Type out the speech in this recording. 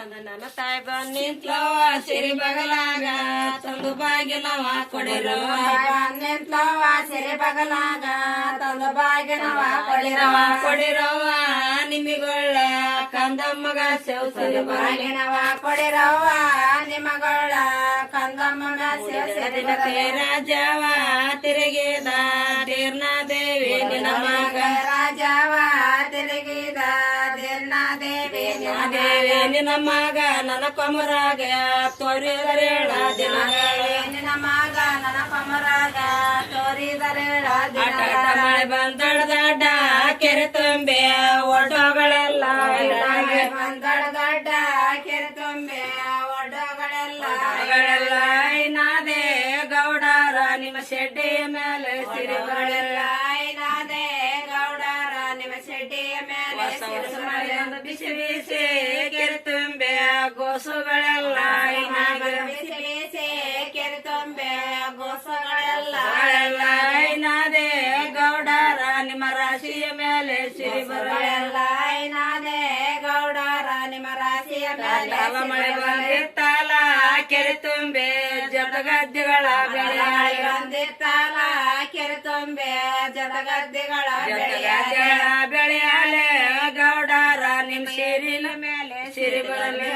ಕಂದ ನನ್ನ ತಾಯಿ ಬಂದಿತ್ಲವ ಸಿರಿ ಬಗಲಾಗ ತಂದು ಬಾಗಿನವ ಕೊಡಿರವ ನಿಂತ್ಲವ್ವ ಸಿರಿ ಬಗಲಾಗ ತಂದು ಬಾಗಿನವ ಕೊಡಿರವ ನಿಮಿಗೊಳ್ಳ ಕಂದಮ್ಮಗ ಸೇವ್ ಸಿರಿ ಬಾಗಿನವ ಕೊಡಿರವ್ವ ನಿಮಗಳ ಕಂದಮ್ಮಗ ರಾಜವ ತಿರುಗಿದ ತೀರ್ಣ ದೇವಿ ನಿನ್ನ ಮಗ ರಾಜವ ತಿರುಗಿದ ಧೀರ್ಣ ದೇವಿ ದೇವಿ ನಿನ್ನ ಮಗ ನನ್ನ ಕೊಮರಾಗ ತೋರಿದರೇಳ ದಿನಗಳು ನಿನ್ನ ಮಗ ನನ್ನ ಕೊಮರಾಗ ತೋರಿದರೇಳ ಮಳೆ ಬಂದಡದಡ್ಡ ಕೆರೆ ತುಂಬೆ ಒಡ್ಡೋಗಳೆಲ್ಲ ಬಂದಡದಡ್ಡ ಕೆರೆ ತುಂಬೆ ಒಡ್ಡೋಗಳೆಲ್ಲ ನಾದೇ ಗೌಡರ ನಿಮ್ಮ ಶೆಡ್ಡಿಯ ಮೇಲೆ ಸಿರಿಗಳೆಲ್ಲ ನಾದೇ ಗೌಡರ ನಿಮ್ಮ ಶೆಡ್ಡಿಯ ಮೇಲೆ ಬಿಸಿ ಬಿಸಿ ಕೆರೆ ತುಂಬೆ ಗೋಸುಗಳೆಲ್ಲ ಬಿಸಿ ಬಿಸಿ ಕೆರೆ ತುಂಬೆ ಗೋಸಗಳೆಲ್ಲ ನಾದೇ ಗೌಡರ ನಿಮ್ಮ ರಾಶಿಯ ಮೇಲೆ ಸಿರಿ ಬರಲ್ಲ ನಾದೇ ಗೌಡರ ನಿಮ್ಮ ರಾಶಿಯ ಮೇಲೆ ಮಳೆ ಬಂದಿತ್ತಲ್ಲ ಕೆರೆ ತುಂಬೆ ಜತಗದ್ದೆಗಳ ಬೆಳೆ ಬಂದಿತ್ತಲ್ಲ ಕೆರೆ ತುಂಬೆ ಜತಗದ್ದೆಗಳ ಬೆಳೆಯಲೆ ಗೌಡರ ನಿಮ್ ಸಿರಿನ ಮೇಲೆ ಸಿರಿ ಬರಲಿ